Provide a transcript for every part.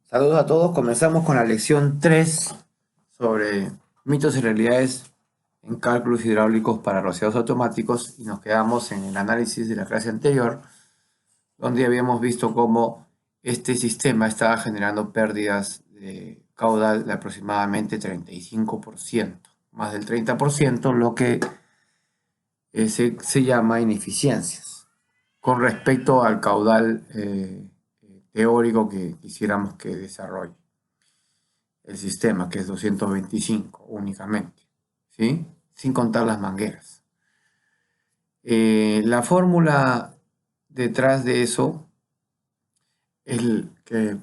Saludos a todos, comenzamos con la lección 3 sobre mitos y realidades en cálculos hidráulicos para rociados automáticos y nos quedamos en el análisis de la clase anterior donde habíamos visto cómo este sistema estaba generando pérdidas de caudal de aproximadamente 35%, más del 30%, lo que se llama ineficiencias con respecto al caudal teórico que quisiéramos que desarrolle el sistema, que es 225 únicamente, ¿sí? Sin contar las mangueras. La fórmula detrás de eso es el que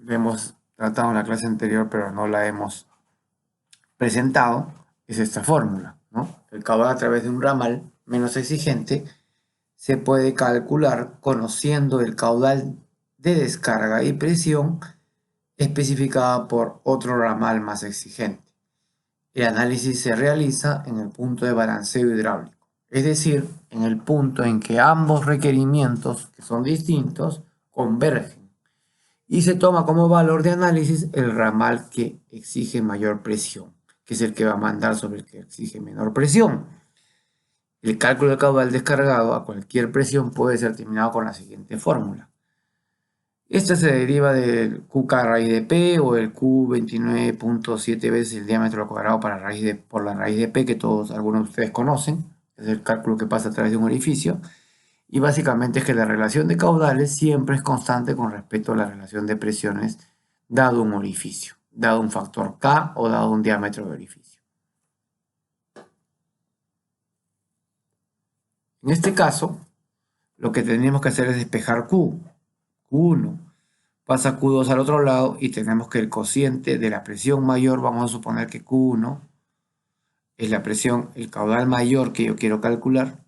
hemos tratado en la clase anterior, pero no la hemos presentado, es esta fórmula, ¿no? El caudal a través de un ramal menos exigente se puede calcular conociendo el caudal de descarga y presión especificada por otro ramal más exigente. El análisis se realiza en el punto de balanceo hidráulico, es decir, en el punto en que ambos requerimientos, que son distintos, convergen y se toma como valor de análisis el ramal que exige mayor presión, que es el que va a mandar sobre el que exige menor presión. El cálculo del caudal descargado a cualquier presión puede ser terminado con la siguiente fórmula. Esta se deriva del QK raíz de P o el Q 29.7 veces el diámetro al cuadrado por la raíz de P, que algunos de ustedes conocen. Es el cálculo que pasa a través de un orificio. Y básicamente es que la relación de caudales siempre es constante con respecto a la relación de presiones dado un orificio, dado un factor K o dado un diámetro de orificio. En este caso, lo que tenemos que hacer es despejar Q1. Pasa Q2 al otro lado y tenemos que el cociente de la presión mayor, vamos a suponer que Q1 es la presión, el caudal mayor que yo quiero calcular,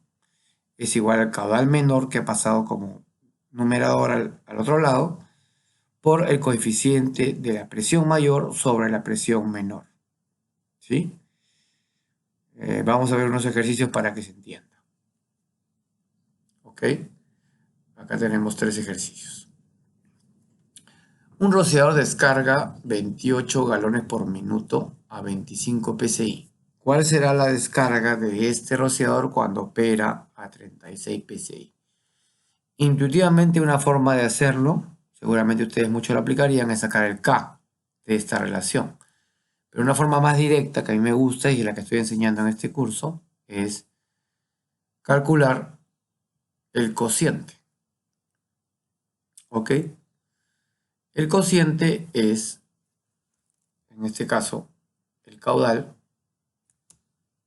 es igual al caudal menor que ha pasado como numerador al otro lado, por el coeficiente de la presión mayor sobre la presión menor. ¿Sí? Vamos a ver unos ejercicios para que se entienda. ¿Ok? Acá tenemos 3 ejercicios. Un rociador descarga 28 galones por minuto a 25 psi. ¿Cuál será la descarga de este rociador cuando opera a 36 psi? Intuitivamente una forma de hacerlo, seguramente ustedes mucho lo aplicarían, es sacar el K de esta relación. Pero una forma más directa que a mí me gusta y la que estoy enseñando en este curso es calcular el cociente. ¿Ok? El cociente es, en este caso, el caudal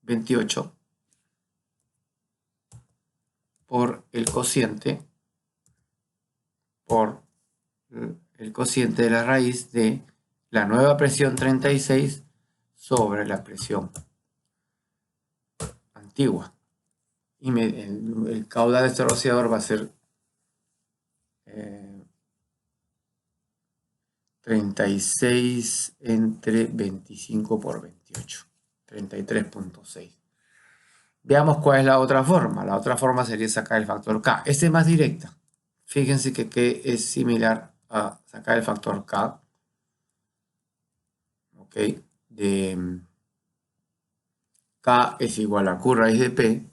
28 por el cociente de la raíz de la nueva presión 36 sobre la presión antigua. Y el caudal de este rociador va a ser 36 entre 25 por 28, 33.6. Veamos cuál es la otra forma. La otra forma sería sacar el factor K. Esta es más directa. Fíjense que es similar a sacar el factor K. ¿Ok? De K es igual a Q raíz de P.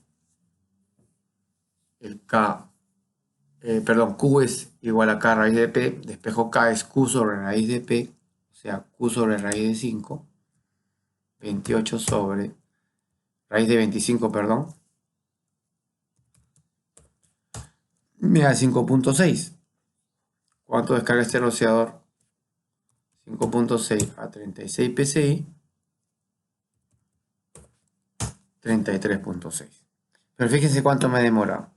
Q es igual a K raíz de P. Despejo K es Q sobre raíz de P. O sea, Q sobre raíz de 5. 28 sobre raíz de 25, perdón. Me da 5.6. ¿Cuánto descarga este rociador? 5.6 a 36 psi. 33.6. Pero fíjense cuánto me demora.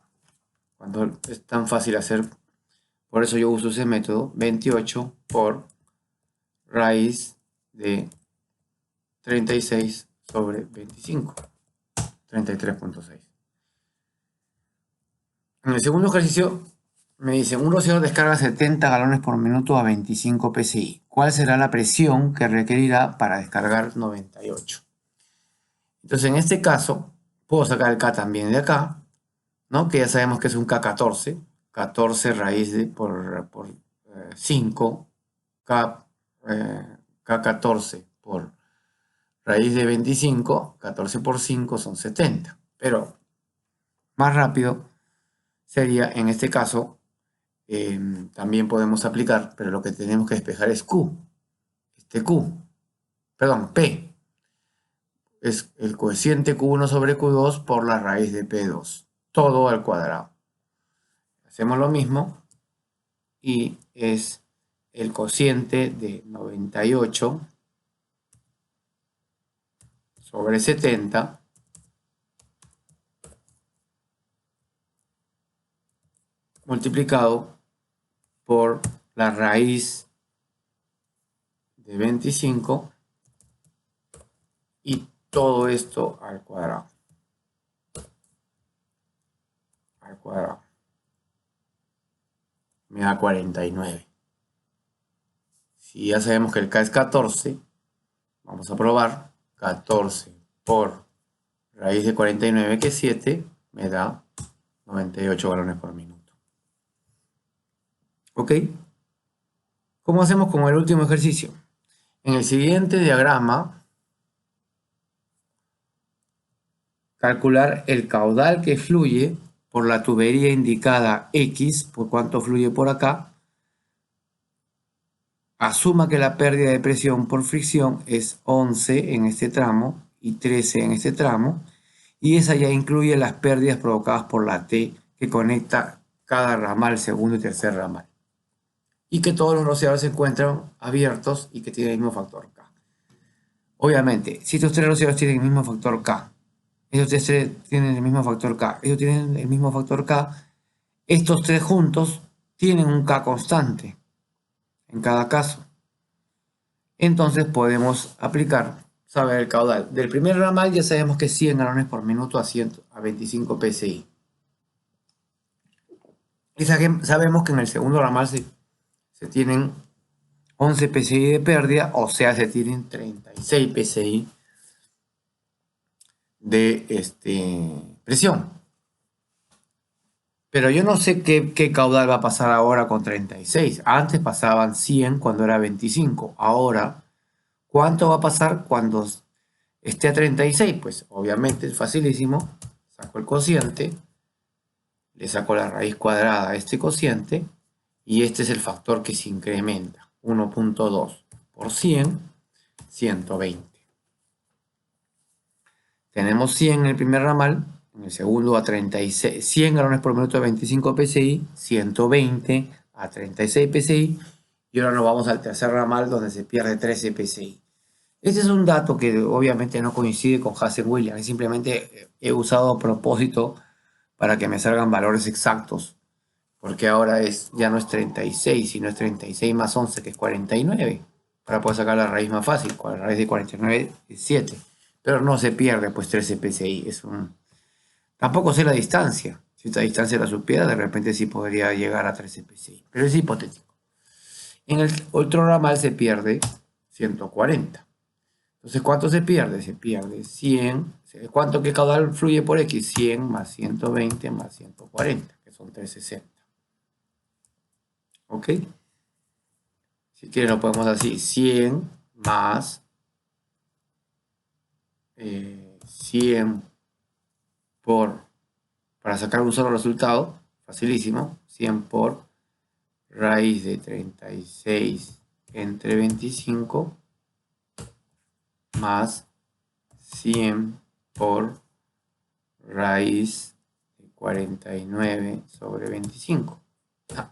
Cuando es tan fácil hacer. Por eso yo uso ese método. 28 por raíz de 36 sobre 25. 33.6. En el segundo ejercicio me dicen, un rociador descarga 70 galones por minuto a 25 psi. ¿Cuál será la presión que requerirá para descargar 98? Entonces, en este caso, puedo sacar el K también de acá, ¿no? Que ya sabemos que es un K14. 14 raíz por 5. K K14 por raíz de 25, 14 por 5 son 70. Pero más rápido sería, en este caso, también podemos aplicar, pero lo que tenemos que despejar es Q. P. Es el cociente Q1 sobre Q2 por la raíz de P2. Todo al cuadrado. Hacemos lo mismo y es el cociente de 98 sobre 70 multiplicado por la raíz de 25 y todo esto al cuadrado. Me da 49. Si ya sabemos que el K es 14, vamos a probar. 14 por raíz de 49, que es 7, me da 98 galones por minuto. ¿Ok? ¿Cómo hacemos con el último ejercicio? En el siguiente diagrama, calcular el caudal que fluye por la tubería indicada X, por cuánto fluye por acá. Asuma que la pérdida de presión por fricción es 11 en este tramo y 13 en este tramo, y esa ya incluye las pérdidas provocadas por la T que conecta cada ramal, segundo y tercer ramal, y que todos los rociadores se encuentran abiertos y que tienen el mismo factor K. Obviamente, si estos tres rociadores tienen el mismo factor K, estos tres tienen el mismo factor K, ellos tienen el mismo factor K, estos tres juntos tienen un K constante en cada caso. Entonces podemos aplicar, saber el caudal. Del primer ramal ya sabemos que es 100 galones por minuto a 25 psi. Y sabemos que en el segundo ramal se tienen 11 psi de pérdida, o sea, se tienen 36 psi de presión. Pero yo no sé qué caudal va a pasar ahora con 36. Antes pasaban 100 cuando era 25. Ahora, ¿cuánto va a pasar cuando esté a 36? Pues obviamente es facilísimo. Saco el cociente, le saco la raíz cuadrada a este cociente y este es el factor que se incrementa. 1.2 por 100, 120. Tenemos 100 en el primer ramal, en el segundo a 36, 100 galones por minuto a 25 psi, 120 a 36 psi, y ahora nos vamos al tercer ramal donde se pierde 13 psi. Este es un dato que obviamente no coincide con Hazen-Williams, simplemente he usado a propósito para que me salgan valores exactos, porque ahora ya no es 36, sino es 36 más 11, que es 49, para poder sacar la raíz más fácil. La raíz de 49 es 7. Pero no se pierde, pues 13 psi. Tampoco sé la distancia. Si esta distancia la supiera, de repente sí podría llegar a 13 psi. Pero es hipotético. En el otro ramal se pierde 140. Entonces, ¿cuánto se pierde? Se pierde 100. ¿Cuánto que caudal fluye por X? 100 más 120 más 140, que son 360. ¿Ok? Si quieren lo podemos así. 100 más 100 para sacar un solo resultado, facilísimo, 100 por raíz de 36 entre 25 más 100 por raíz de 49 sobre 25.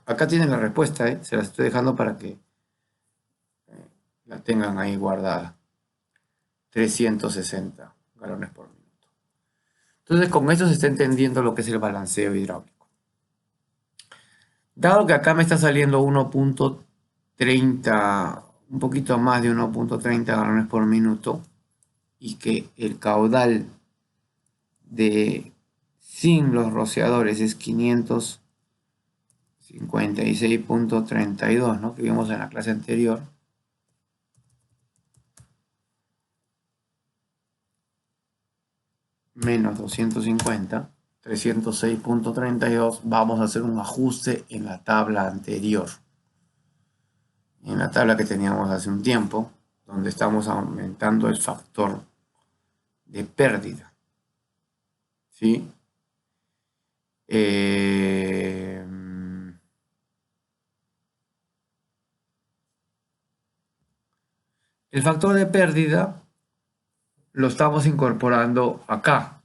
Acá tienen la respuesta, se las estoy dejando para que la tengan ahí guardada. 360 galones por minuto. Entonces, con esto se está entendiendo lo que es el balanceo hidráulico. Dado que acá me está saliendo 1.30, un poquito más de 1.30 galones por minuto, y que el caudal sin los rociadores es 556.32, ¿no? Que vimos en la clase anterior. Menos 250, 306.32, vamos a hacer un ajuste en la tabla anterior. En la tabla que teníamos hace un tiempo, donde estamos aumentando el factor de pérdida. ¿Sí? El factor de pérdida lo estamos incorporando acá.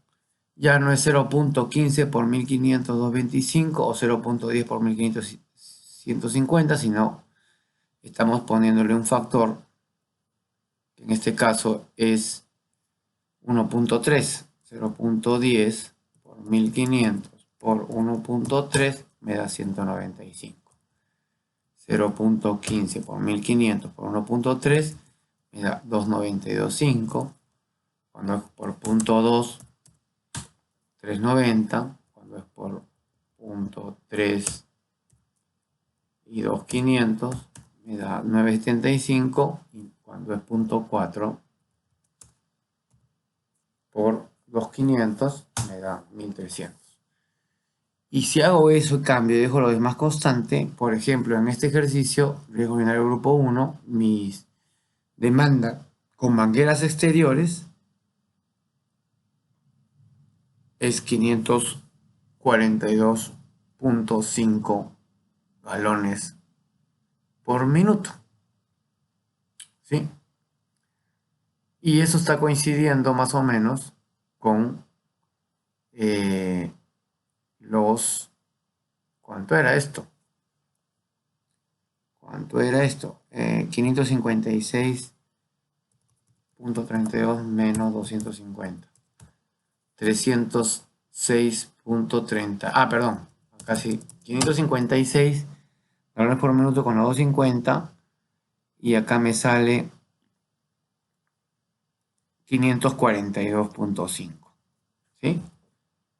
Ya no es 0.15 por 1500 225 o 0.10 por 1500 150, sino estamos poniéndole un factor que en este caso es 1.3. 0.10 por 1500 por 1.3 me da 195. 0.15 por 1500 por 1.3 me da 292.5. Cuando es por punto 2, 390. Cuando es por punto 3 y 2.500 me da 975. Y cuando es punto 4 por 2.500 me da 1.300. Y si hago eso y cambio y dejo lo demás constante, por ejemplo, en este ejercicio, riesgo binario grupo 1, mi demanda con mangueras exteriores es 542.5 galones por minuto. ¿Sí? Y eso está coincidiendo más o menos con los... ¿Cuánto era esto? ¿Cuánto era esto? 556.32 menos 250. 306.30. Ah, perdón. Casi 556 galones por minuto con los 250. Y acá me sale 542.5. ¿Sí?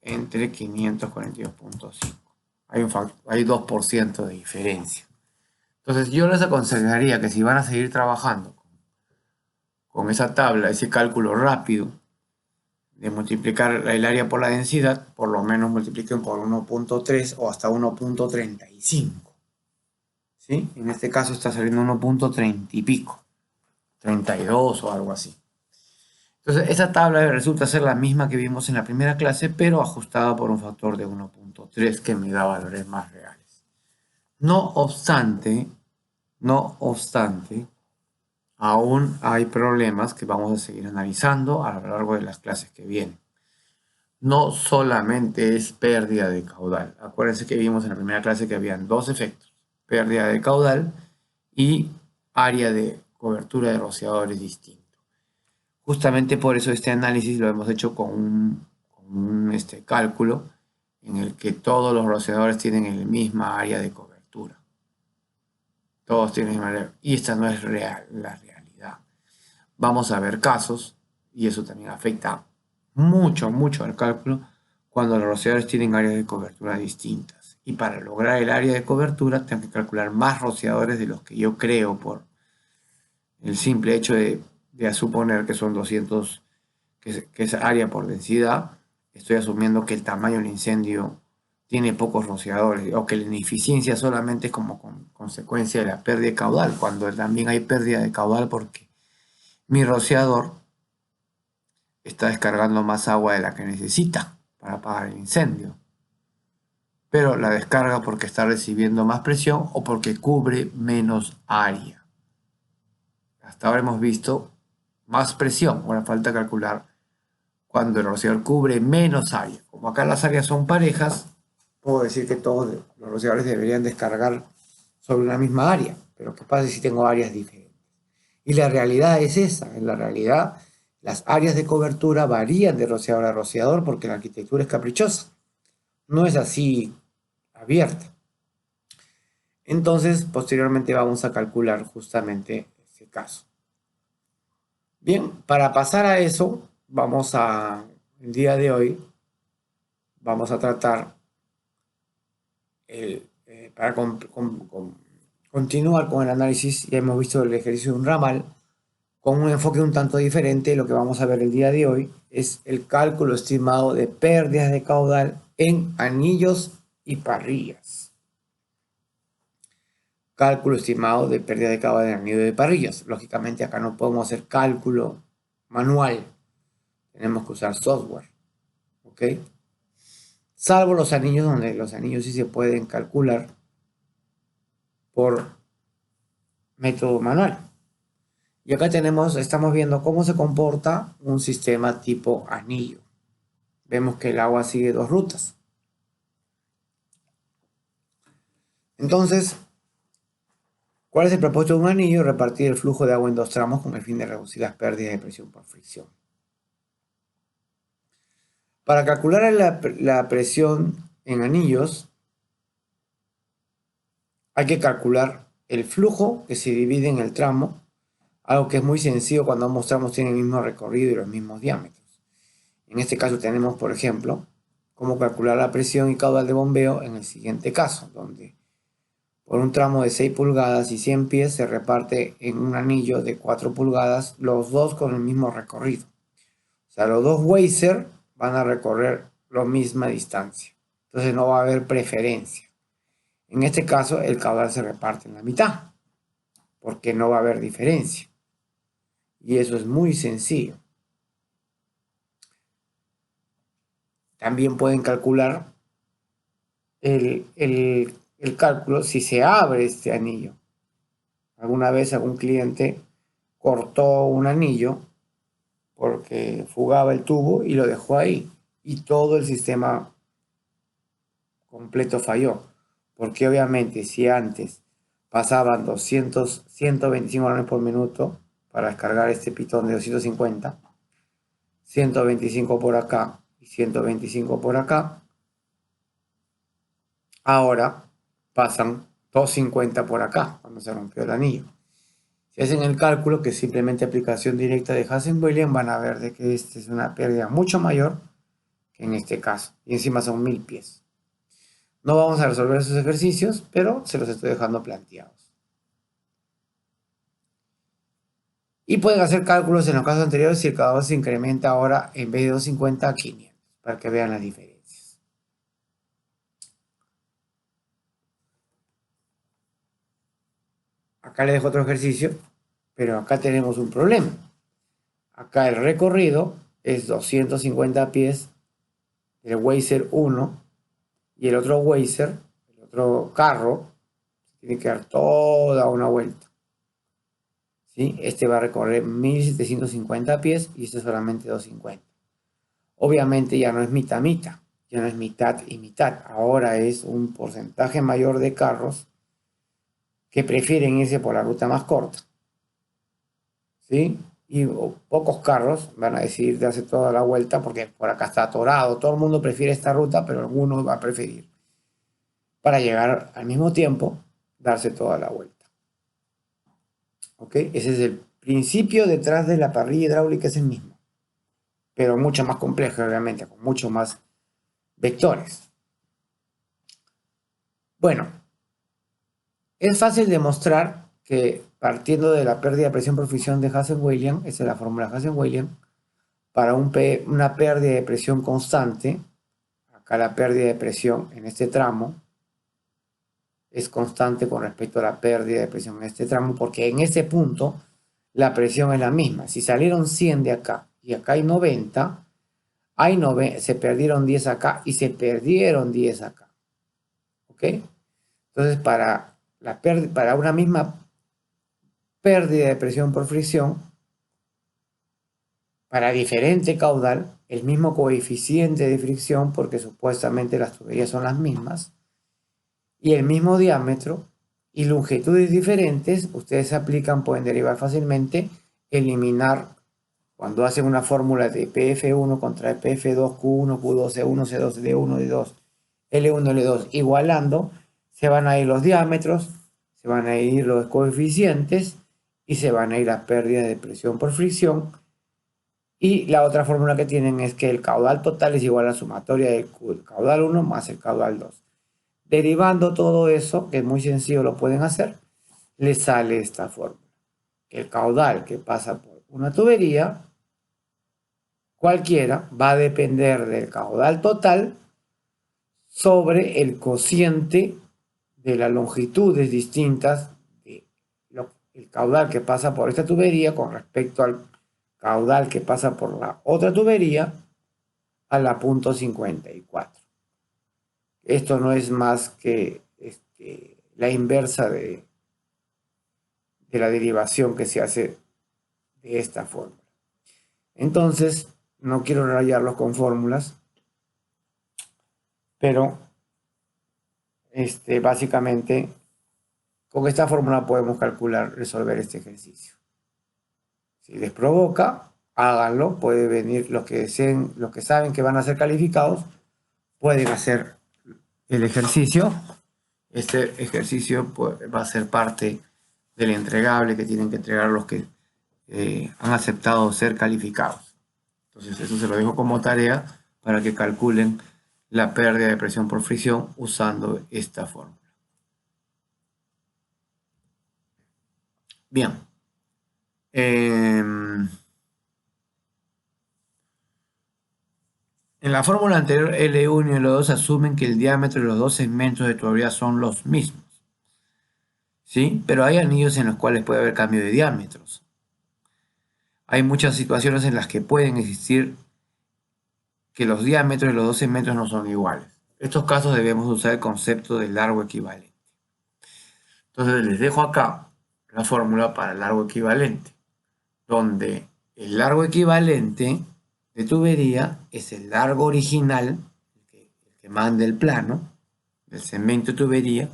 Entre 542.5. Hay 2% de diferencia. Entonces yo les aconsejaría que si van a seguir trabajando con esa tabla, ese cálculo rápido de multiplicar el área por la densidad, por lo menos multipliquen por 1.3 o hasta 1.35. ¿Sí? En este caso está saliendo 1.30 y pico, 32 o algo así. Entonces esa tabla resulta ser la misma que vimos en la primera clase, pero ajustada por un factor de 1.3 que me da valores más reales. No obstante, aún hay problemas que vamos a seguir analizando a lo largo de las clases que vienen. No solamente es pérdida de caudal. Acuérdense que vimos en la primera clase que habían dos efectos: pérdida de caudal y área de cobertura de rociadores distinto. Justamente por eso este análisis lo hemos hecho con un cálculo en el que todos los rociadores tienen el misma área de cobertura. Todos tienen la misma área, y esta no es la realidad. Vamos a ver casos, y eso también afecta mucho al cálculo, cuando los rociadores tienen áreas de cobertura distintas. Y para lograr el área de cobertura tengo que calcular más rociadores de los que yo creo por el simple hecho de suponer que son 200, que es área por densidad. Estoy asumiendo que el tamaño del incendio tiene pocos rociadores, o que la ineficiencia solamente es como consecuencia de la pérdida de caudal, cuando también hay pérdida de caudal porque mi rociador está descargando más agua de la que necesita para apagar el incendio. Pero la descarga porque está recibiendo más presión o porque cubre menos área. Hasta ahora hemos visto más presión. Ahora falta calcular cuando el rociador cubre menos área. Como acá las áreas son parejas, puedo decir que todos los rociadores deberían descargar sobre una misma área. Pero ¿qué pasa si tengo áreas diferentes? Y la realidad es esa. En la realidad, las áreas de cobertura varían de rociador a rociador porque la arquitectura es caprichosa. No es así abierta. Entonces, posteriormente vamos a calcular justamente ese caso. Bien, para pasar a eso, el día de hoy, vamos a tratar, para continuar con el análisis. Ya hemos visto el ejercicio de un ramal, con un enfoque un tanto diferente. Lo que vamos a ver el día de hoy es el cálculo estimado de pérdidas de caudal en anillos y parrillas. cálculo estimado de pérdida de caudal en el anillo de parrillas. Lógicamente acá no podemos hacer cálculo manual, tenemos que usar software, ¿ok? Salvo los anillos, donde los anillos sí se pueden calcular por método manual. Y acá estamos viendo cómo se comporta un sistema tipo anillo. Vemos que el agua sigue dos rutas. Entonces, ¿cuál es el propósito de un anillo? Repartir el flujo de agua en dos tramos con el fin de reducir las pérdidas de presión por fricción. Para calcular la presión en anillos, hay que calcular el flujo que se divide en el tramo, algo que es muy sencillo cuando ambos tramos tienen el mismo recorrido y los mismos diámetros. En este caso tenemos, por ejemplo, cómo calcular la presión y caudal de bombeo en el siguiente caso, donde por un tramo de 6 pulgadas y 100 pies se reparte en un anillo de 4 pulgadas, los dos con el mismo recorrido. O sea, los dos Weiser van a recorrer la misma distancia. Entonces no va a haber preferencia. En este caso, el caudal se reparte en la mitad, porque no va a haber diferencia. Y eso es muy sencillo. También pueden calcular el cálculo si se abre este anillo. Alguna vez algún cliente cortó un anillo porque fugaba el tubo y lo dejó ahí. Y todo el sistema completo falló. Porque obviamente si antes pasaban 125 galones por minuto para descargar este pitón de 250, 125 por acá y 125 por acá, ahora pasan 250 por acá cuando se rompió el anillo. Si hacen el cálculo, que es simplemente aplicación directa de Hazen-Williams, van a ver de que esta es una pérdida mucho mayor que en este caso. Y encima son 1000 pies. No vamos a resolver esos ejercicios, pero se los estoy dejando planteados. Y pueden hacer cálculos en los casos anteriores si el caudal se incrementa ahora en vez de 250 a 500, para que vean las diferencias. Acá les dejo otro ejercicio, pero acá tenemos un problema. Acá el recorrido es 250 pies del Weiser 1 y el otro Weiser, el otro carro, tiene que dar toda una vuelta. ¿Sí? Este va a recorrer 1750 pies y este solamente 250. Obviamente ya no es mitad-mitad, ya no es mitad y mitad. Ahora es un porcentaje mayor de carros que prefieren irse por la ruta más corta. ¿Sí? Y pocos carros van a decidir darse toda la vuelta porque por acá está atorado. Todo el mundo prefiere esta ruta, pero alguno va a preferir, para llegar al mismo tiempo, darse toda la vuelta. ¿Ok? Ese es el principio detrás de la parrilla hidráulica, es el mismo, pero mucho más complejo, obviamente, con mucho más vectores. Bueno, es fácil demostrar que partiendo de la pérdida de presión por fricción de Hazen-Williams, esa es la fórmula Hazen-Williams, para una pérdida de presión constante, acá la pérdida de presión en este tramo es constante con respecto a la pérdida de presión en este tramo, porque en ese punto la presión es la misma. Si salieron 100 de acá y acá hay 90, se perdieron 10 acá y se perdieron 10 acá. ¿Ok? Entonces, para una misma pérdida de presión por fricción, para diferente caudal, el mismo coeficiente de fricción, porque supuestamente las tuberías son las mismas, y el mismo diámetro y longitudes diferentes, ustedes aplican, pueden derivar fácilmente, eliminar cuando hacen una fórmula de PF1 contra PF2, Q1, Q2, C1, C2, D1, D2, L1, L2, igualando, se van a ir los diámetros, se van a ir los coeficientes y se van a ir las pérdidas de presión por fricción. Y la otra fórmula que tienen es que el caudal total es igual a la sumatoria del caudal 1 más el caudal 2. Derivando todo eso, que es muy sencillo, lo pueden hacer, les sale esta fórmula. El caudal que pasa por una tubería cualquiera va a depender del caudal total sobre el cociente de las longitudes distintas de el caudal que pasa por esta tubería con respecto al caudal que pasa por la otra tubería a la punto 54. Esto no es más que la inversa de la derivación que se hace de esta fórmula. Entonces, no quiero rayarlos con fórmulas, pero básicamente con esta fórmula podemos calcular, resolver este ejercicio. Si les provoca, háganlo. Puede venir los que deseen, los que saben que van a ser calificados, pueden hacer el ejercicio. Este ejercicio va a ser parte del entregable que tienen que entregar los que han aceptado ser calificados. Entonces eso se lo dejo como tarea para que calculen la pérdida de presión por fricción usando esta fórmula. Bien. En la fórmula anterior, L1 y L2 asumen que el diámetro de los dos segmentos de tubería son los mismos. ¿Sí? Pero hay anillos en los cuales puede haber cambio de diámetros. Hay muchas situaciones en las que pueden existir que los diámetros de los dos segmentos no son iguales. En estos casos debemos usar el concepto de largo equivalente. Entonces les dejo acá la fórmula para el largo equivalente, donde el largo equivalente de tubería es el largo original, el que manda el plano del segmento de tubería,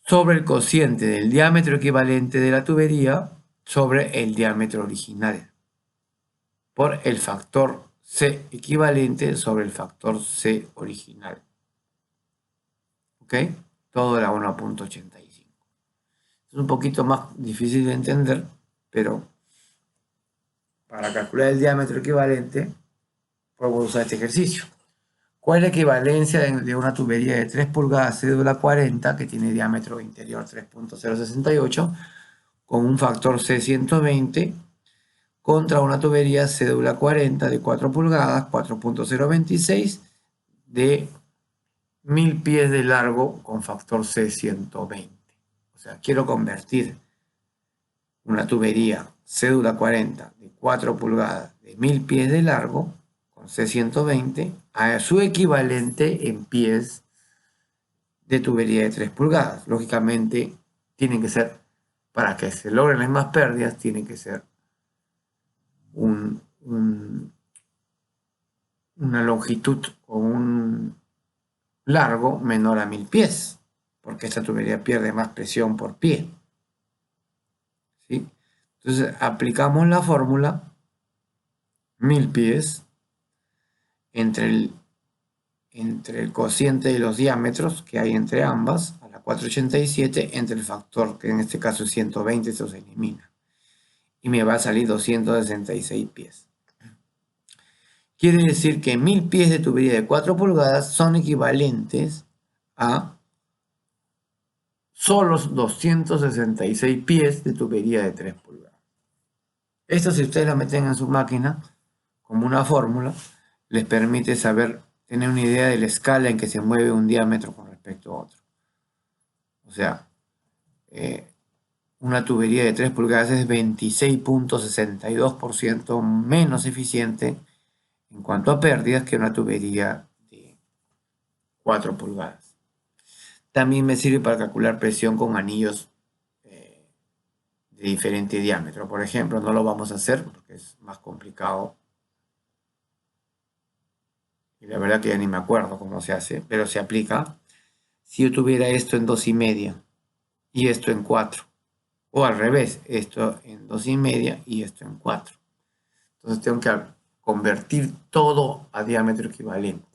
sobre el cociente del diámetro equivalente de la tubería sobre el diámetro original, por el factor C equivalente sobre el factor C original. ¿Ok? Todo era 1.85. Es un poquito más difícil de entender, pero para calcular el diámetro equivalente podemos usar este ejercicio. ¿Cuál es la equivalencia de una tubería de 3 pulgadas cédula 40 que tiene diámetro interior 3.068 con un factor C120 contra una tubería cédula 40 de 4 pulgadas 4.026 de 1000 pies de largo con factor C120? O sea, quiero convertir una tubería cédula 40 de 4 pulgadas de 1000 pies de largo con C120 a su equivalente en pies de tubería de 3 pulgadas. Lógicamente, tienen que ser, para que se logren las mismas pérdidas, tienen que ser una longitud o un largo menor a 1000 pies, porque esta tubería pierde más presión por pie. ¿Sí? Entonces aplicamos la fórmula 1000 pies entre el cociente de los diámetros que hay entre ambas, a la 487, entre el factor, que en este caso es 120, eso se elimina. Y me va a salir 266 pies. Quiere decir que 1000 pies de tubería de 4 pulgadas son equivalentes a solo 266 pies de tubería de 3 pulgadas. Esto, si ustedes la meten en su máquina como una fórmula, les permite saber, tener una idea de la escala en que se mueve un diámetro con respecto a otro. O sea, una tubería de 3 pulgadas es 26.62% menos eficiente en cuanto a pérdidas que una tubería de 4 pulgadas. También me sirve para calcular presión con anillos de diferente diámetro. Por ejemplo, no lo vamos a hacer porque es más complicado. Y la verdad que ya ni me acuerdo cómo se hace, pero se aplica. Si yo tuviera esto en 2,5 y esto en 4. O al revés, esto en 2,5 y esto en 4. Entonces tengo que convertir todo a diámetro equivalente.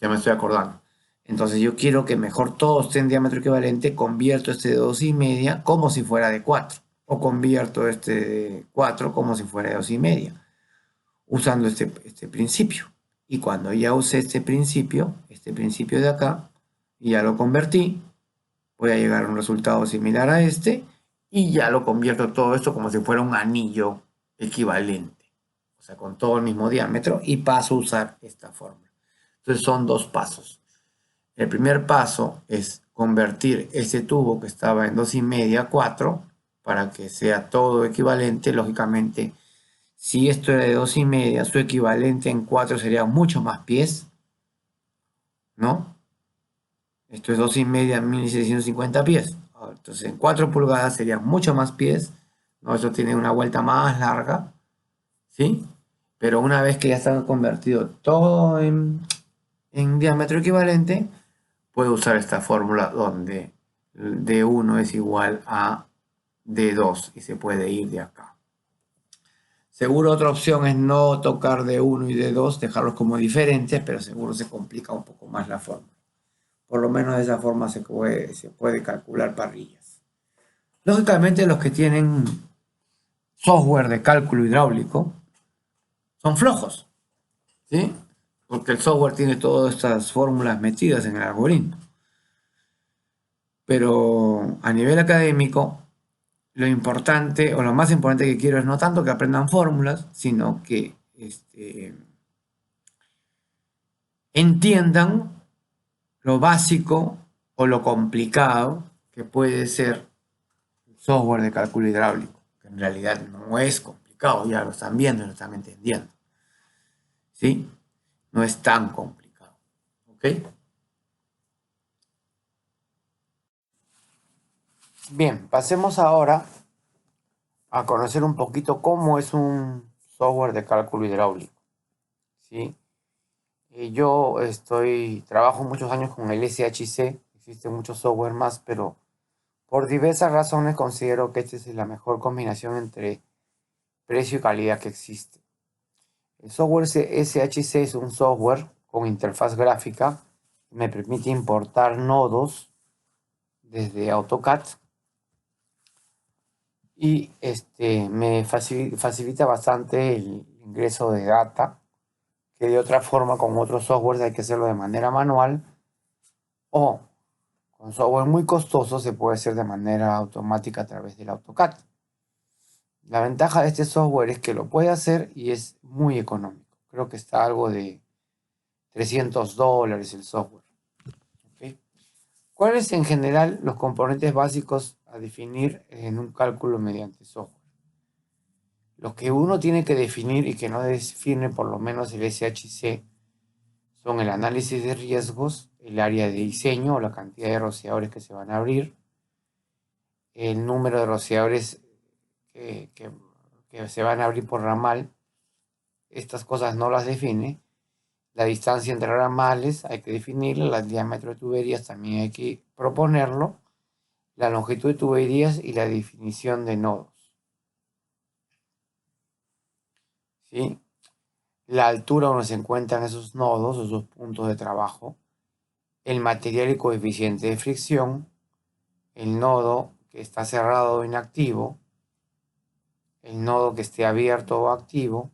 Ya me estoy acordando. Entonces yo quiero que mejor todo esté en diámetro equivalente, convierto este de 2,5 como si fuera de 4. O convierto este de 4 como si fuera de 2,5. Usando este principio. Y cuando ya usé este principio de acá, y ya lo convertí, voy a llegar a un resultado similar a este, y ya lo convierto todo esto como si fuera un anillo equivalente. O sea, con todo el mismo diámetro, y paso a usar esta fórmula. Entonces son dos pasos. El primer paso es convertir ese tubo que estaba en 2,5 a 4 para que sea todo equivalente. Lógicamente, si esto era de 2,5, su equivalente en 4 sería mucho más pies, ¿no? Esto es 2,5 en 1650 pies. Entonces, en 4 pulgadas serían mucho más pies, ¿no? Eso tiene una vuelta más larga, ¿sí? Pero una vez que ya está convertido todo en diámetro equivalente, puede usar esta fórmula donde D1 es igual a D2 y se puede ir de acá. Seguro otra opción es no tocar D1 y D2, dejarlos como diferentes, pero seguro se complica un poco más la forma. Por lo menos de esa forma se puede calcular parrillas. Lógicamente los que tienen software de cálculo hidráulico son flojos, ¿sí? Porque el software tiene todas estas fórmulas metidas en el algoritmo. Pero a nivel académico, lo importante o lo más importante que quiero es no tanto que aprendan fórmulas, sino que entiendan lo básico o lo complicado que puede ser el software de cálculo hidráulico, que en realidad no es complicado, ya lo están viendo y lo están entendiendo. ¿Sí? No es tan complicado. ¿Ok? Bien, pasemos ahora a conocer un poquito cómo es un software de cálculo hidráulico. ¿Sí? Yo trabajo muchos años con el SHC, existen muchos software más, pero por diversas razones considero que esta es la mejor combinación entre precio y calidad que existe. El software SHC es un software con interfaz gráfica que me permite importar nodos desde AutoCAD y me facilita bastante el ingreso de data, que de otra forma con otros softwares hay que hacerlo de manera manual o con software muy costoso se puede hacer de manera automática a través del AutoCAD. La ventaja de este software es que lo puede hacer y es muy económico. Creo que está algo de $300 el software. ¿Okay? ¿Cuáles en general los componentes básicos a definir en un cálculo mediante software? Los que uno tiene que definir y que no define por lo menos el SHC son el análisis de riesgos, el área de diseño o la cantidad de rociadores que se van a abrir, el número de rociadores que se van a abrir por ramal. Estas cosas no las define. La distancia entre ramales hay que definirla, el diámetro de tuberías también hay que proponerlo, la longitud de tuberías y la definición de nodos. ¿Sí? La altura donde se encuentran esos nodos, esos puntos de trabajo, el material y coeficiente de fricción, el nodo que está cerrado o inactivo, el nodo que esté abierto o activo,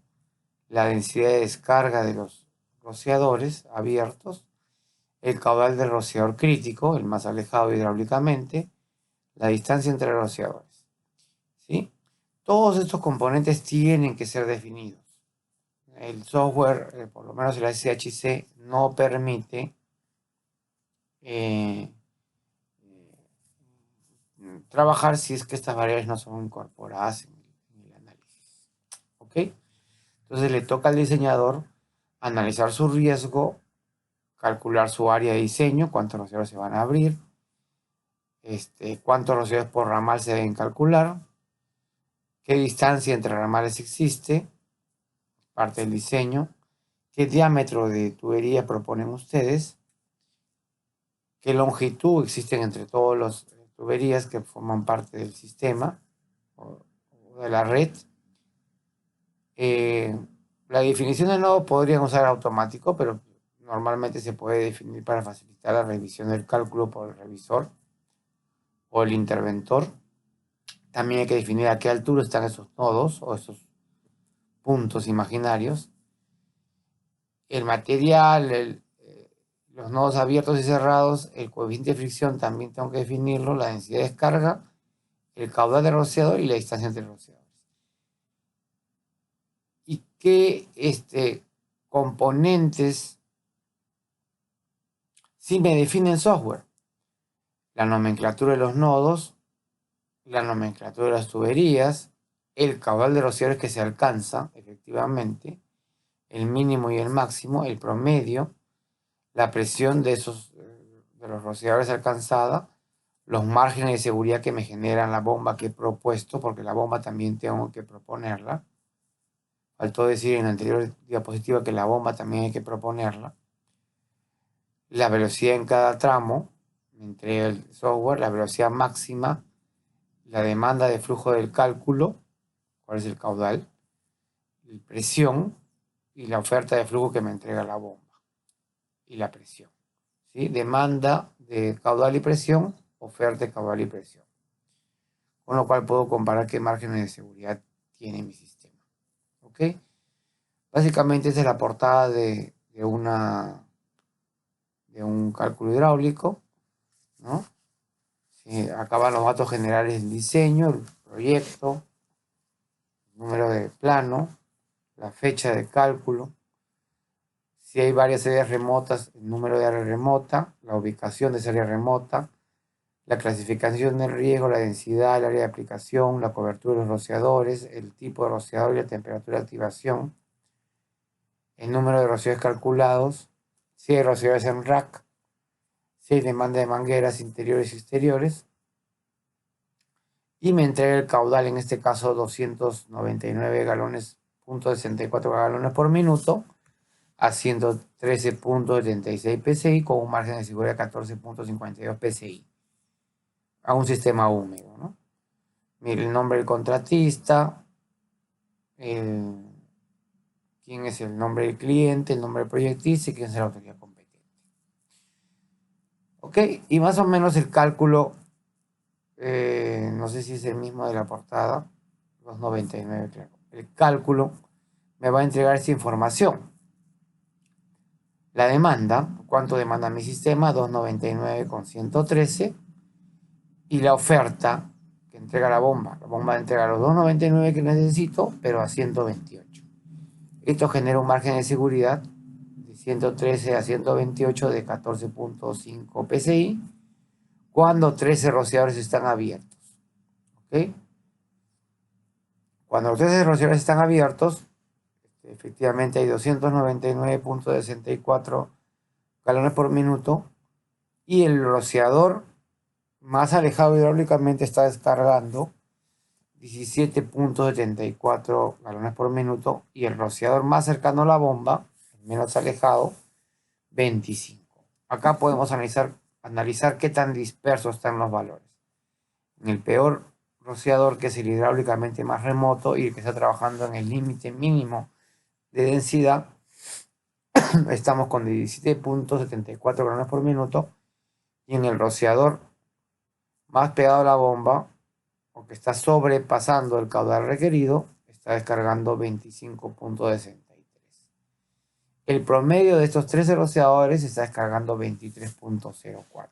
la densidad de descarga de los rociadores abiertos, el caudal del rociador crítico, el más alejado hidráulicamente, la distancia entre rociadores. ¿Sí? Todos estos componentes tienen que ser definidos. El software, por lo menos el SHC, no permite eh, trabajar si es que estas variables no son incorporadas en el análisis. ¿Ok? Entonces le toca al diseñador analizar su riesgo, calcular su área de diseño, cuántos rociadores se van a abrir, cuántos rociadores por ramal se deben calcular, qué distancia entre ramales existe, parte del diseño, qué diámetro de tubería proponen ustedes, qué longitud existen entre todas las tuberías que forman parte del sistema o de la red. La definición de nodo podrían usar automático, pero normalmente se puede definir para facilitar la revisión del cálculo por el revisor o el interventor. También hay que definir a qué altura están esos nodos o esos puntos imaginarios. El material, los nodos abiertos y cerrados, el coeficiente de fricción también tengo que definirlo, la densidad de descarga, el caudal de rociador y la distancia entre rociadores. Y qué componentes Sí me define el software. La nomenclatura de los nodos, la nomenclatura de las tuberías, el caudal de rociadores que se alcanza, efectivamente, el mínimo y el máximo, el promedio, la presión de los rociadores alcanzada, los márgenes de seguridad que me generan la bomba que he propuesto, porque la bomba también tengo que proponerla. Faltó decir en la anterior diapositiva que la bomba también hay que proponerla. La velocidad en cada tramo, me entrega el software, la velocidad máxima, la demanda de flujo del cálculo, cuál es el caudal, la presión y la oferta de flujo que me entrega la bomba y la presión. ¿Sí? Demanda de caudal y presión, oferta de caudal y presión. Con lo cual puedo comparar qué márgenes de seguridad tiene mi sistema. ¿Ok? Básicamente esta es la portada de un cálculo hidráulico, ¿no? Sí, acá van los datos generales del diseño, el proyecto, el número de plano, la fecha de cálculo, si hay varias áreas remotas, el número de área remota, la ubicación de esa área remota, la clasificación del riesgo, la densidad, el área de aplicación, la cobertura de los rociadores, el tipo de rociador y la temperatura de activación, el número de rociadores calculados, si hay rociadores en rack, si hay demanda de mangueras interiores y exteriores, y me entrega el caudal, en este caso 299 galones, .64 galones por minuto, a 113.76 psi, con un margen de seguridad de 14.52 psi, a un sistema húmedo, ¿no? Mire, el nombre del contratista, quién es el nombre del cliente, el nombre del proyectista y quién es la autoridad competente. Ok, y más o menos el cálculo, no sé si es el mismo de la portada, 299, claro. El cálculo me va a entregar esta información. La demanda, ¿cuánto demanda mi sistema? 299,113. Y la oferta que entrega la bomba. La bomba entrega los 299 que necesito, pero a 128. Esto genera un margen de seguridad de 113 a 128 de 14.5 psi cuando 13 rociadores están abiertos. ¿Ok? Cuando los 13 rociadores están abiertos, efectivamente hay 299.64 galones por minuto y el rociador más alejado hidráulicamente está descargando 17.74 galones por minuto y el rociador más cercano a la bomba, el menos alejado, 25. Acá podemos analizar qué tan dispersos están los valores. En el peor rociador, que es el hidráulicamente más remoto y el que está trabajando en el límite mínimo de densidad, estamos con 17.74 galones por minuto, y en el rociador más pegado a la bomba, o que está sobrepasando el caudal requerido, está descargando 25.63. El promedio de estos 13 rociadores está descargando 23.04.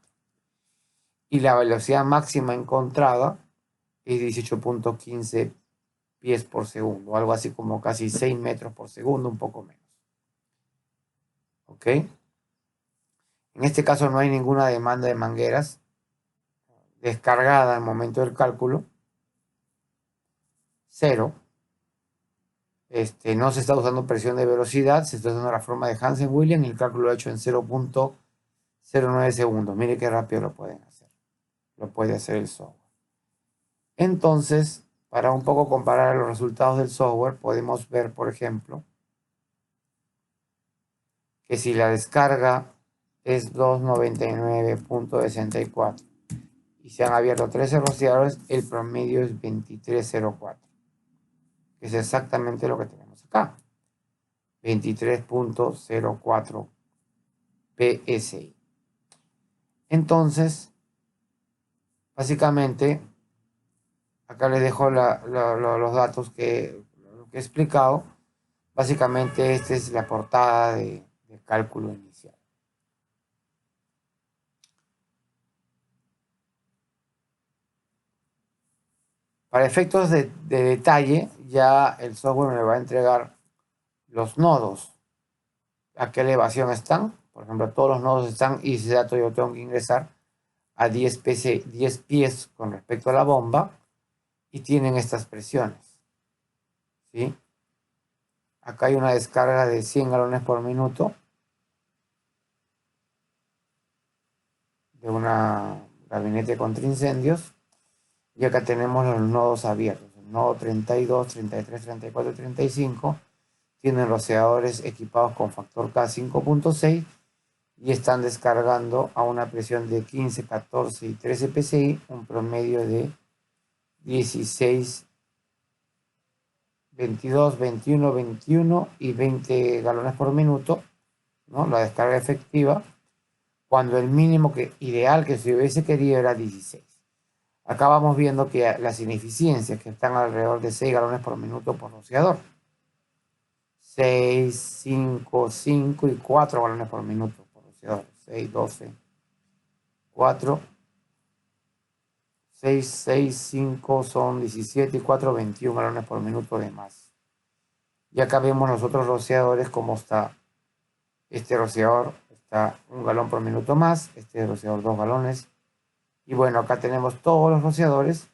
Y la velocidad máxima encontrada es 18.15 pies por segundo, algo así como casi 6 metros por segundo, un poco menos. ¿Ok? En este caso no hay ninguna demanda de mangueras descargada al momento del cálculo. Cero. No se está usando presión de velocidad, se está usando la forma de Hansen-Williams y el cálculo lo ha hecho en 0.09 segundos. Mire qué rápido lo pueden hacer. Lo puede hacer el software. Entonces, para un poco comparar los resultados del software, podemos ver, por ejemplo, que si la descarga es 299.64 y se han abierto 13 rociadores, el promedio es 23.04, que es exactamente lo que tenemos acá. 23.04 psi. Entonces, básicamente, acá les dejo los datos que he explicado. Básicamente, esta es la portada de cálculo inicial. Para efectos de detalle, ya el software me va a entregar los nodos. ¿A qué elevación están? por ejemplo, todos los nodos están, y ese dato yo tengo que ingresar a 10 pies con respecto a la bomba, y tienen estas presiones, ¿sí? Acá hay una descarga de 100 galones por minuto de una gabinete contra incendios, y acá tenemos los nodos abiertos. El nodo 32, 33, 34 y 35 tienen rociadores equipados con factor K 5.6 y están descargando a una presión de 15, 14 y 13 psi, un promedio de 16, 22, 21, 21 y 20 galones por minuto, ¿no? La descarga efectiva, cuando el mínimo ideal que se hubiese querido era 16. Acá vamos viendo que las ineficiencias que están alrededor de 6 galones por minuto por rociador. 6, 5, 5 y 4 galones por minuto por rociador. 6, 12, 4, 6, 6, 5 son 17 y 4, 21 galones por minuto de más. Y acá vemos los otros rociadores, cómo está. Este rociador está 1 galón por minuto más, este rociador 2 galones. Y bueno, acá tenemos todos los rociadores,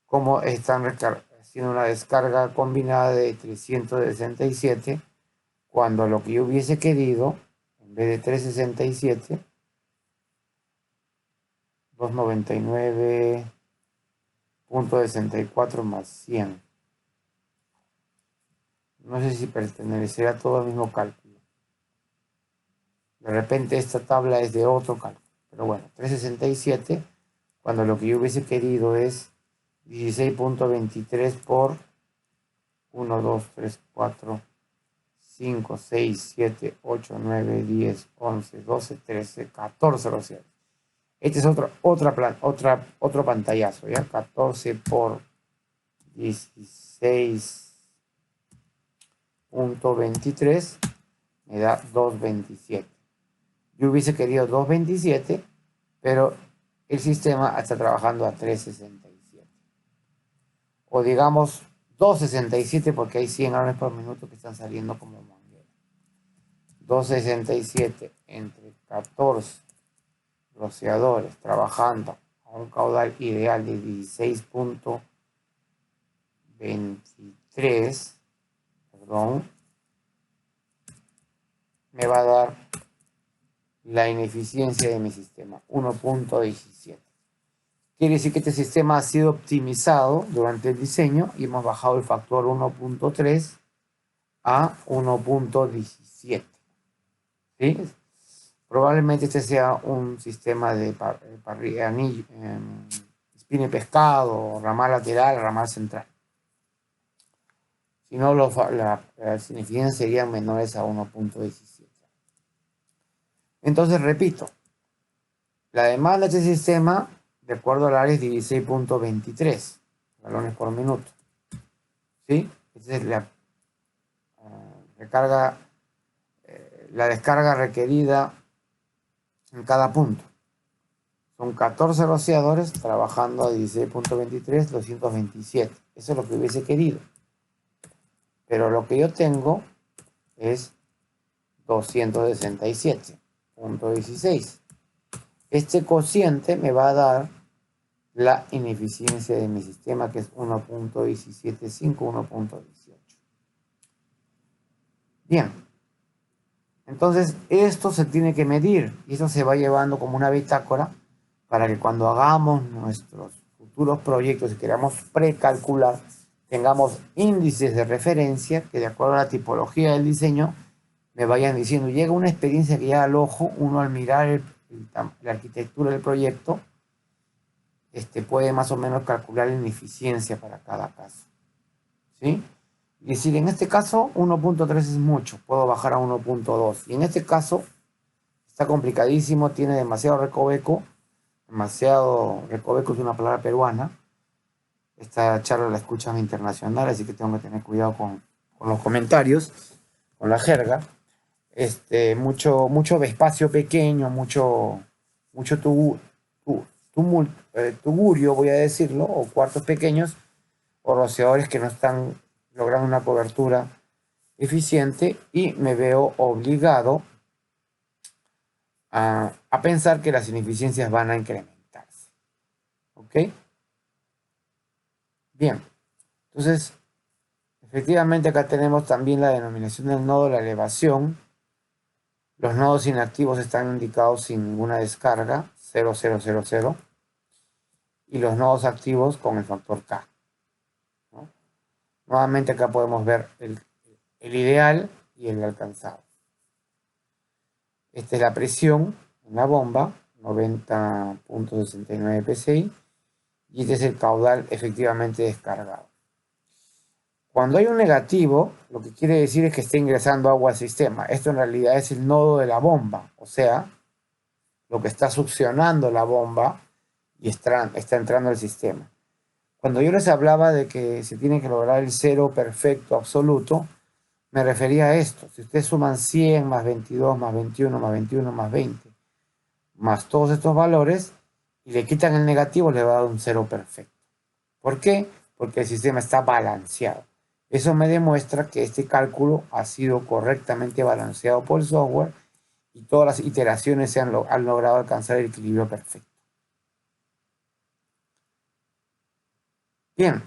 como están haciendo una descarga combinada de 367, cuando lo que yo hubiese querido, en vez de 367, 299.64 más 100. No sé si pertenecerá todo al mismo cálculo. De repente esta tabla es de otro cálculo. Pero bueno, 367, cuando lo que yo hubiese querido es 16.23 por 1, 2, 3, 4, 5, 6, 7, 8, 9, 10, 11, 12, 13, 14 rociadores. Este es otro pantallazo, ¿ya? 14 por 16.23 me da 227. Yo hubiese querido 227, pero el sistema está trabajando a 367. O digamos 267 porque hay 100 galones por minuto que están saliendo como manguera. 267 entre 14 rociadores trabajando a un caudal ideal de 16.23, perdón, me va a dar la ineficiencia de mi sistema, 1.17. Quiere decir que este sistema ha sido optimizado durante el diseño y hemos bajado el factor 1.3 a 1.17. ¿Sí? Probablemente este sea un sistema de anillo, espina y pescado, ramal lateral, ramal central. Si no, las ineficiencias serían menores a 1.17. Entonces, repito, la demanda de este sistema, de acuerdo al área, es 16.23 galones por minuto. ¿Sí? Esa es la la descarga requerida en cada punto. Son 14 rociadores trabajando a 16.23, 227. Eso es lo que hubiese querido. Pero lo que yo tengo es 267.16. Este cociente me va a dar la ineficiencia de mi sistema, que es 1.175, 1.18. Bien. Entonces, esto se tiene que medir y eso se va llevando como una bitácora para que cuando hagamos nuestros futuros proyectos y queramos precalcular, tengamos índices de referencia que de acuerdo a la tipología del diseño me vayan diciendo. Llega una experiencia que ya al ojo, uno al mirar la arquitectura del proyecto, puede más o menos calcular la ineficiencia para cada caso. ¿Sí? Es decir, en este caso 1.3 es mucho, puedo bajar a 1.2. Y en este caso está complicadísimo, tiene demasiado recoveco. Demasiado recoveco es una palabra peruana. Esta charla la escuchan internacional, así que tengo que tener cuidado con los comentarios, con la jerga. Mucho espacio pequeño, mucho tugurio, voy a decirlo, o cuartos pequeños, o rociadores que no están logrando una cobertura eficiente, y me veo obligado a pensar que las ineficiencias van a incrementarse. ¿Ok? Bien, entonces, efectivamente acá tenemos también la denominación del nodo, la elevación. Los nodos inactivos están indicados sin ninguna descarga, 0, 0, 0, 0. Y los nodos activos con el factor K, ¿no? Nuevamente acá podemos ver el ideal y el alcanzado. Esta es la presión en la bomba, 90.69 psi, y este es el caudal efectivamente descargado. Cuando hay un negativo, lo que quiere decir es que está ingresando agua al sistema. Esto en realidad es el nodo de la bomba, o sea, lo que está succionando la bomba y está entrando al sistema. Cuando yo les hablaba de que se tiene que lograr el cero perfecto absoluto, me refería a esto. Si ustedes suman 100 más 22 más 21 más 21 más 20, más todos estos valores, y le quitan el negativo, le va a dar un cero perfecto. ¿Por qué? Porque el sistema está balanceado. Eso me demuestra que este cálculo ha sido correctamente balanceado por el software y todas las iteraciones han logrado alcanzar el equilibrio perfecto. Bien.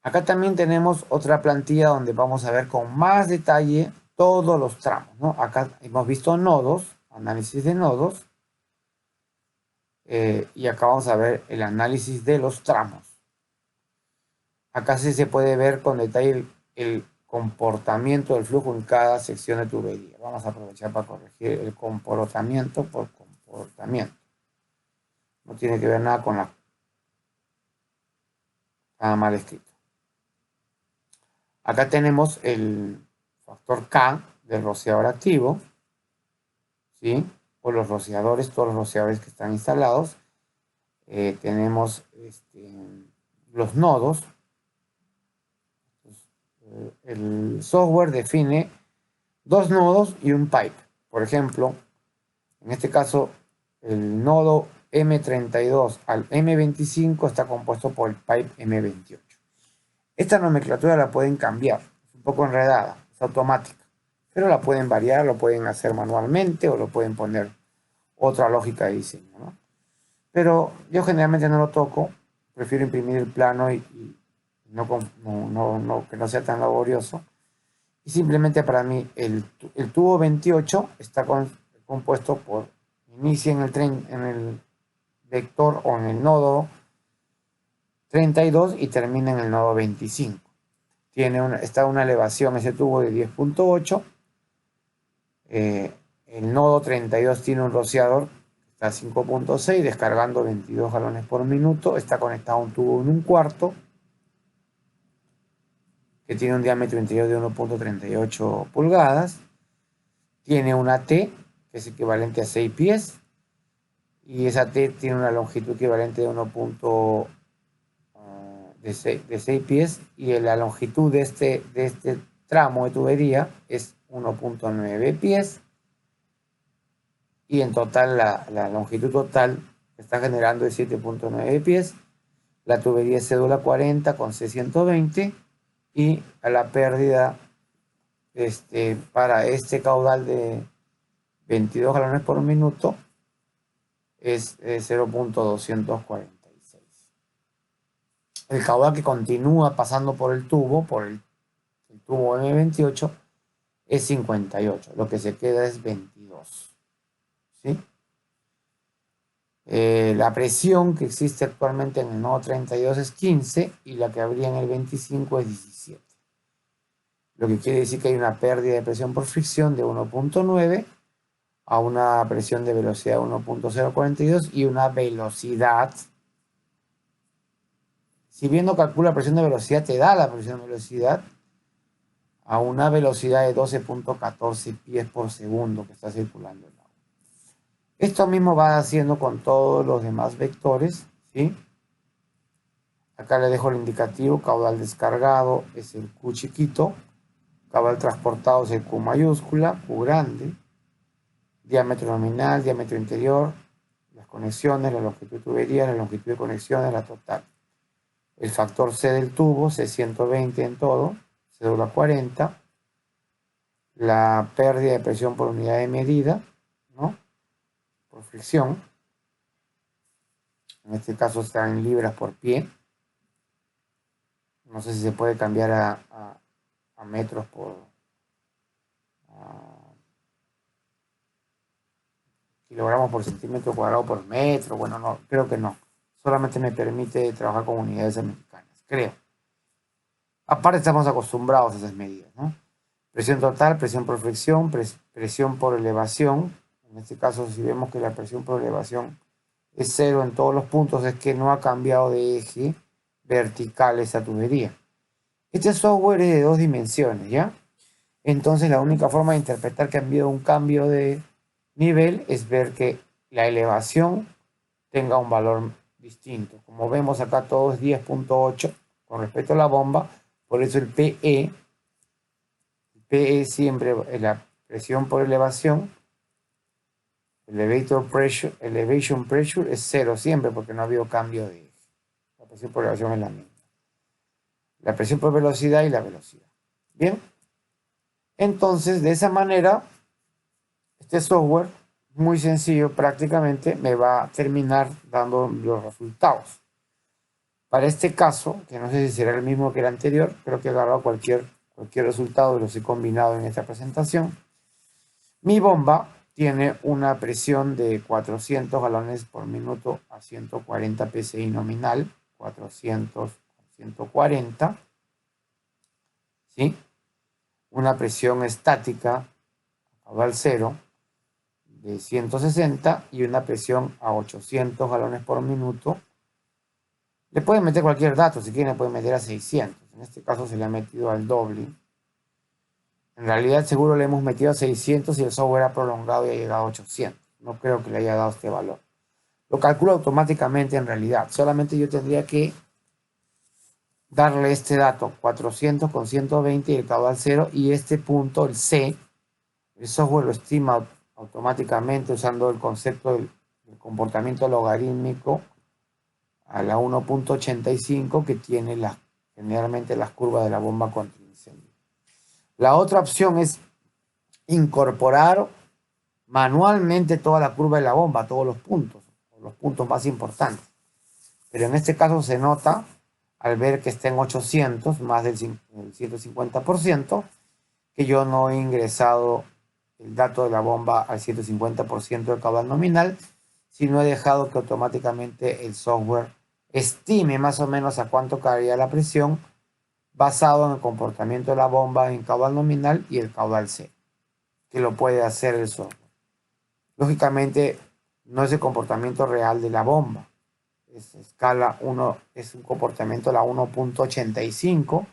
Acá también tenemos otra plantilla donde vamos a ver con más detalle todos los tramos, ¿no? Acá hemos visto nodos, análisis de nodos, y acá vamos a ver el análisis de los tramos. Acá sí se puede ver con detalle el comportamiento del flujo en cada sección de tubería. Vamos a aprovechar para corregir el comportamiento por comportamiento. No tiene que ver nada con nada mal escrito. Acá tenemos el factor K del rociador activo, ¿sí? O los rociadores, todos los rociadores que están instalados. Tenemos los nodos. El software define dos nodos y un pipe. Por ejemplo, en este caso, el nodo M32 al M25 está compuesto por el pipe M28. Esta nomenclatura la pueden cambiar, es un poco enredada, es automática, pero la pueden variar, lo pueden hacer manualmente o lo pueden poner otra lógica de diseño, ¿no? Pero yo generalmente no lo toco, prefiero imprimir el plano y que no sea tan laborioso. Y simplemente para mí el tubo 28 está compuesto por, inicia en el vector o en el nodo 32 y termina en el nodo 25. Está una elevación ese tubo de 10.8. El nodo 32 tiene un rociador, está a 5.6, descargando 22 galones por minuto. Está conectado a un tubo en un cuarto, que tiene un diámetro interior de 1.38 pulgadas. Tiene una T, que es equivalente a 6 pies. Y esa T tiene una longitud equivalente de 6 pies. Y la longitud de este tramo de tubería es 1.9 pies. Y en total, la longitud total que está generando es 7.9 pies. La tubería es cédula 40 con C120. Y a la pérdida para este caudal de 22 galones por minuto es 0.246. El caudal que continúa pasando por el tubo, el tubo M28, es 58. Lo que se queda es 22. ¿Sí? La presión que existe actualmente en el nodo 32 es 15 y la que habría en el 25 es 17. Lo que quiere decir que hay una pérdida de presión por fricción de 1.9 a una presión de velocidad de 1.042 y una velocidad. Si bien no calcula presión de velocidad, te da la presión de velocidad a una velocidad de 12.14 pies por segundo que está circulando el agua. Esto mismo va haciendo con todos los demás vectores, ¿sí? Acá le dejo el indicativo, caudal descargado es el Q chiquito, caudal transportado es el Q mayúscula, Q grande, diámetro nominal, diámetro interior, las conexiones, la longitud de tubería, la longitud de conexiones, la total. El factor C del tubo, C120 en todo, cédula 40. La pérdida de presión por unidad de medida, ¿no? por fricción. En este caso está en libras por pie. No sé si se puede cambiar a metros por kilogramos por centímetro cuadrado por metro. Bueno, no, creo que no. Solamente me permite trabajar con unidades americanas, creo. Aparte estamos acostumbrados a esas medidas, ¿no? Presión total, presión por fricción, presión por elevación. En este caso, si vemos que la presión por elevación es 0 en todos los puntos, es que no ha cambiado de eje vertical esa tubería. Este software es de 2 dimensiones, ¿ya? Entonces la única forma de interpretar que ha habido un cambio de nivel es ver que la elevación tenga un valor distinto. Como vemos acá todo es 10.8 con respecto a la bomba, por eso el PE siempre es la presión por elevación, elevation pressure es 0 siempre porque no ha habido cambio de eje. La presión por elevación es la misma. La presión por velocidad y la velocidad. Bien. Entonces, de esa manera, este software, muy sencillo, prácticamente me va a terminar dando los resultados. Para este caso, que no sé si será el mismo que el anterior, creo que he agarrado cualquier resultado y los he combinado en esta presentación. Mi bomba tiene una presión de 400 galones por minuto a 140 psi nominal, 400 a 140, ¿sí? Una presión estática a caudal cero de 160 y una presión a 800 galones por minuto. Le pueden meter cualquier dato, si quieren le pueden meter a 600. En este caso se le ha metido al doble. En realidad seguro le hemos metido a 600 y el software ha prolongado y ha llegado a 800. No creo que le haya dado este valor. Lo calculo automáticamente en realidad. Solamente yo tendría que darle este dato, 400 con 120 y el caudal 0. Y este punto, el C, el software lo estima automáticamente usando el concepto del comportamiento logarítmico a la 1.85 que tiene generalmente las curvas de la bomba contra incendio. La otra opción es incorporar manualmente toda la curva de la bomba, todos los puntos más importantes. Pero en este caso se nota, al ver que está en 800, más del 150%, que yo no he ingresado el dato de la bomba al 150% del caudal nominal, sino he dejado que automáticamente el software estime más o menos a cuánto caería la presión basado en el comportamiento de la bomba en caudal nominal y el caudal C, que lo puede hacer el software. Lógicamente, no es el comportamiento real de la bomba. Es escala 1, es un comportamiento a la 1.85,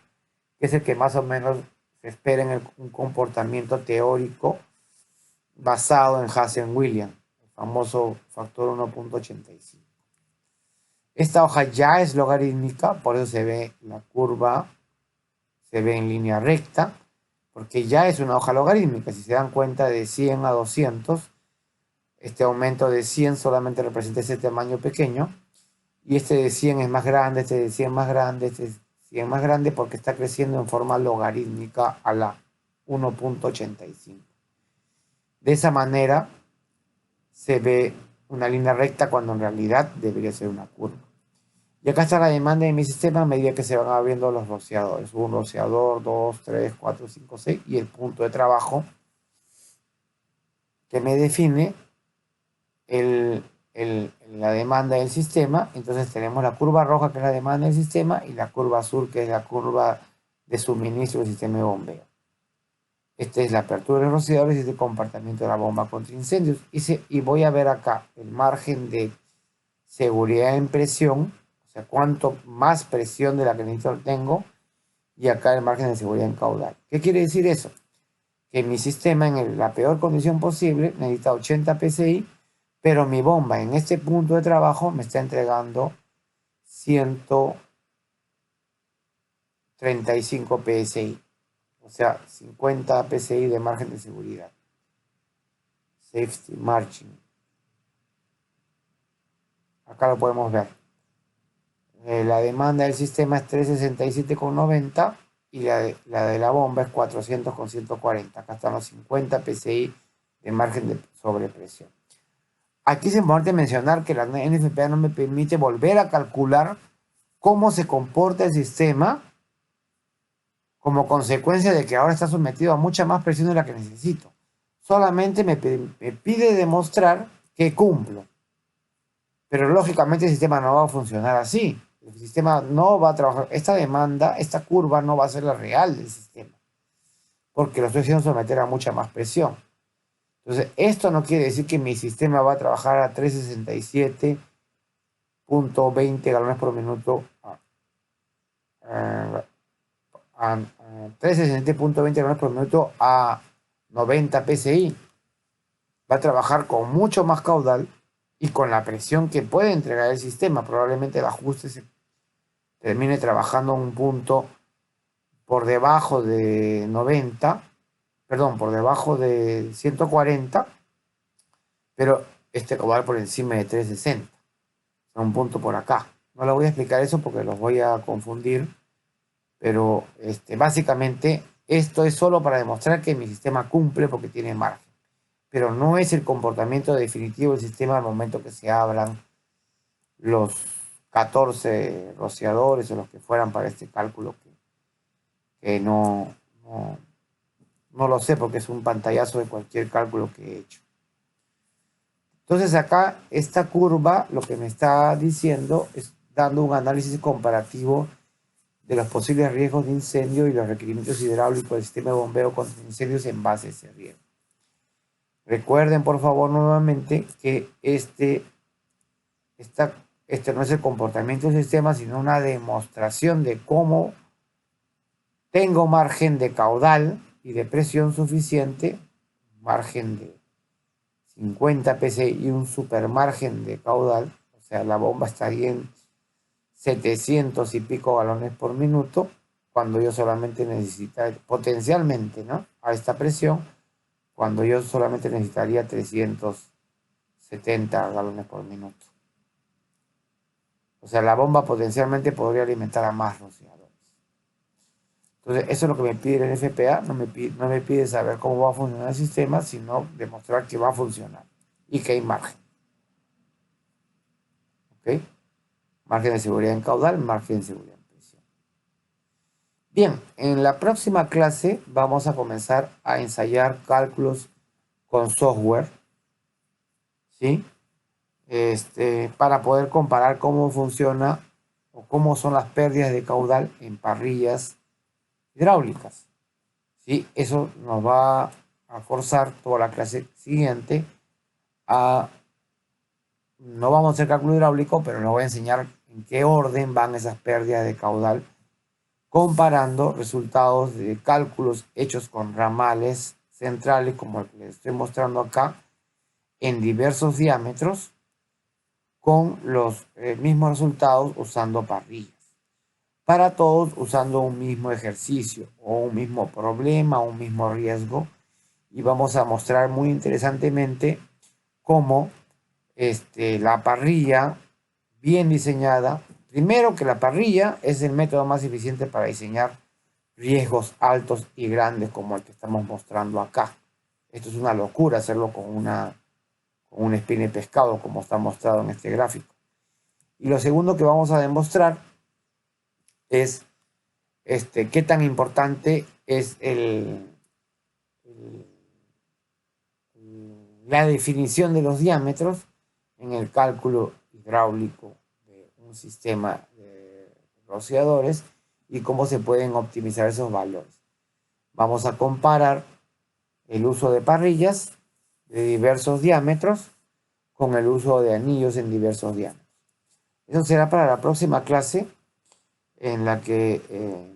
que es el que más o menos se espera en un comportamiento teórico basado en Hazen-Williams, el famoso factor 1.85. Esta hoja ya es logarítmica, por eso se ve la curva, se ve en línea recta, porque ya es una hoja logarítmica. Si se dan cuenta, de 100 a 200, este aumento de 100 solamente representa ese tamaño pequeño, y este de 100 es más grande, este de 100 más grande, este es 100 más grande, porque está creciendo en forma logarítmica a la 1.85. De esa manera se ve una línea recta cuando en realidad debería ser una curva. Y acá está la demanda de mi sistema a medida que se van abriendo los rociadores. Un rociador, 2, 3, 4, 5, 6 y el punto de trabajo que me define la demanda del sistema. Entonces tenemos la curva roja, que es la demanda del sistema, y la curva azul, que es la curva de suministro del sistema de bombeo. Esta es la apertura de los rociadores y este comportamiento de la bomba contra incendios. Y voy a ver acá el margen de seguridad en presión, o sea, cuánto más presión de la que necesito tengo, y acá el margen de seguridad en caudal. ¿Qué quiere decir eso? Que mi sistema en la peor condición posible necesita 80 psi, pero mi bomba en este punto de trabajo me está entregando 135 psi. O sea, 50 psi de margen de seguridad. Safety margin. Acá lo podemos ver. La demanda del sistema es 367,90 y la de la bomba es 400,140. Acá están los 50 psi de margen de sobrepresión. Aquí es importante mencionar que la NFPA no me permite volver a calcular cómo se comporta el sistema como consecuencia de que ahora está sometido a mucha más presión de la que necesito. Solamente me pide demostrar que cumplo. Pero lógicamente el sistema no va a funcionar así. El sistema no va a trabajar. Esta demanda, esta curva no va a ser la real del sistema. Porque lo estoy haciendo someter a mucha más presión. Entonces, esto no quiere decir que mi sistema va a trabajar a 367.20 galones por minuto. A 367.20 galones por minuto a 90 psi. Va a trabajar con mucho más caudal y con la presión que puede entregar el sistema. Probablemente el ajuste se termine trabajando en un punto por debajo de 90, perdón, por debajo de 140, pero este caudal por encima de 360. Un punto por acá. No le voy a explicar eso porque los voy a confundir, pero básicamente esto es solo para demostrar que mi sistema cumple porque tiene margen. Pero no es el comportamiento definitivo del sistema al momento que se abran los 14 rociadores o los que fueran para este cálculo, que no lo sé porque es un pantallazo de cualquier cálculo que he hecho. Entonces acá esta curva lo que me está diciendo es dando un análisis comparativo de los posibles riesgos de incendio y los requerimientos hidráulicos del sistema de bombeo contra incendios en base a ese riesgo. Recuerden, por favor, nuevamente que este no es el comportamiento del sistema, sino una demostración de cómo tengo margen de caudal y de presión suficiente, margen de 50 psi y un super margen de caudal, o sea, la bomba estaría en 700 y pico galones por minuto, cuando yo solamente necesita, potencialmente, ¿no? A esta presión, cuando yo solamente necesitaría 370 galones por minuto. O sea, la bomba potencialmente podría alimentar a más rociadores. Entonces, eso es lo que me pide el NFPA. No me pide saber cómo va a funcionar el sistema, sino demostrar que va a funcionar y que hay margen. ¿Ok? Margen de seguridad en caudal, margen de seguridad en presión. Bien, en la próxima clase vamos a comenzar a ensayar cálculos con software, ¿sí? Para poder comparar cómo funciona o cómo son las pérdidas de caudal en parrillas hidráulicas, ¿sí? Eso nos va a forzar toda la clase siguiente a... No vamos a hacer cálculo hidráulico, pero les voy a enseñar en qué orden van esas pérdidas de caudal, comparando resultados de cálculos hechos con ramales centrales, como el que les estoy mostrando acá, en diversos diámetros, con los mismos resultados usando parrillas. Para todos usando un mismo ejercicio o un mismo problema, un mismo riesgo. Y vamos a mostrar muy interesantemente cómo la parrilla bien diseñada, primero que la parrilla es el método más eficiente para diseñar riesgos altos y grandes como el que estamos mostrando acá. Esto es una locura hacerlo con una espina de pescado como está mostrado en este gráfico. Y lo segundo que vamos a demostrar es qué tan importante es la definición de los diámetros en el cálculo hidráulico de un sistema de rociadores y cómo se pueden optimizar esos valores. Vamos a comparar el uso de parrillas de diversos diámetros con el uso de anillos en diversos diámetros. Eso será para la próxima clase, en la que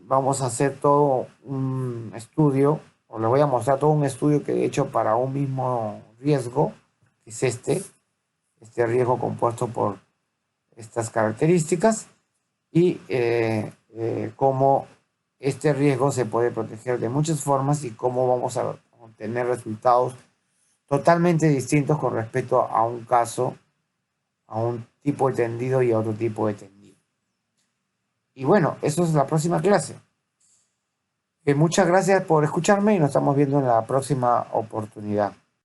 vamos a hacer todo un estudio, o les voy a mostrar todo un estudio que he hecho para un mismo riesgo, que es este riesgo compuesto por estas características, y cómo este riesgo se puede proteger de muchas formas y cómo vamos a obtener resultados totalmente distintos con respecto a un caso, a un tipo de tendido y a otro tipo de tendido. Y bueno, eso es la próxima clase. Muchas gracias por escucharme y nos estamos viendo en la próxima oportunidad.